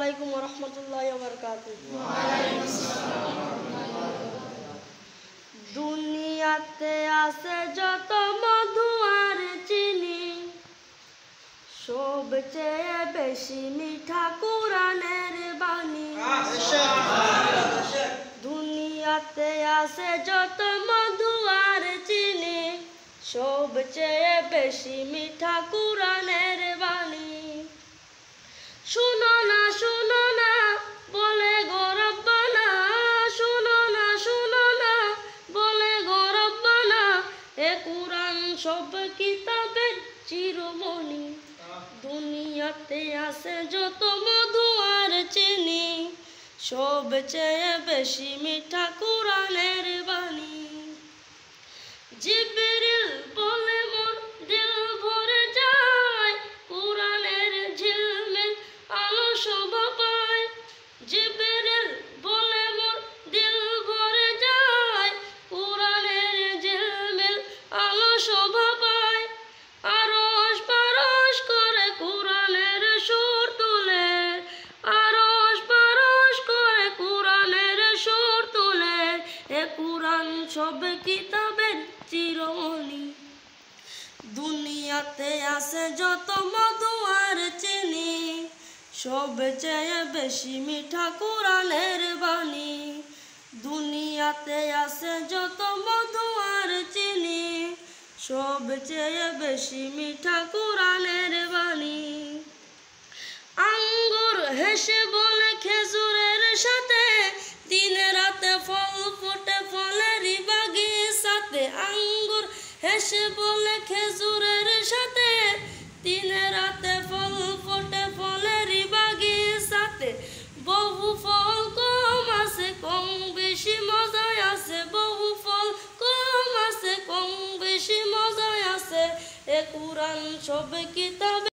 আলাইকুম ওয়া রাহমাতুল্লাহি ওয়া বারাকাতুহু। দুনিয়াতে আছে যত মধু আর চিনি, সবচেয়ে বেশি মিঠা কোরআনের বাণী। দুনিয়াতে আছে যত মধু আর চিনি, সবচেয়ে বেশি মিঠা কোরআনের বাণী। শুনো না বলে গো রব্বানা, শুনো না বলে গো রব্বানা, এ কোরআন সব কিতাবের চিরমণি। দুনিয়াতে আছে যত মধু আর চিনি, সবচেয়ে বেশি মিঠা কোরআনের বাণী। জিবরিল বলে মোর দিল ভরে যায়, কোরআনের ঝিলমিল আলো শোভা পায়। জিবরিল বলে মোর দিল ভরে যায়, কোরআনের ঝিলমিল আলো শোভা পায়। আরশ পারশ করে কোরআনের সুর তুলে, আরশ পারশ করে কোরআনের সুর তুলে, এ কোরআন সব কিতাবের চিরমণি। দুনিয়াতে আছে যত মধু আর চিনি, সবচেয়ে বেশি মিঠা কোরআনের বাণী। দুনিয়াতে আছে যত মধু আর চিনি, সবচেয়ে বেশি মিঠা কোরআনের বাণী। আঙ্গুর হেসে বলে খেজুরের সাথে, দিনে রাতে ফল ফোটে ফলেরই বাগিচাতে। আঙ্গুর হেসে বলে খেজুরের সাথে, দিনে রাতে ফল ফোটে ফলেরই বাগিচাতে। বহু ফল কম আছে কম বেশি মজায় আছে, বহু ফল কম আছে কম বেশি মজায় আছে, এ কোরআন সব কিতাব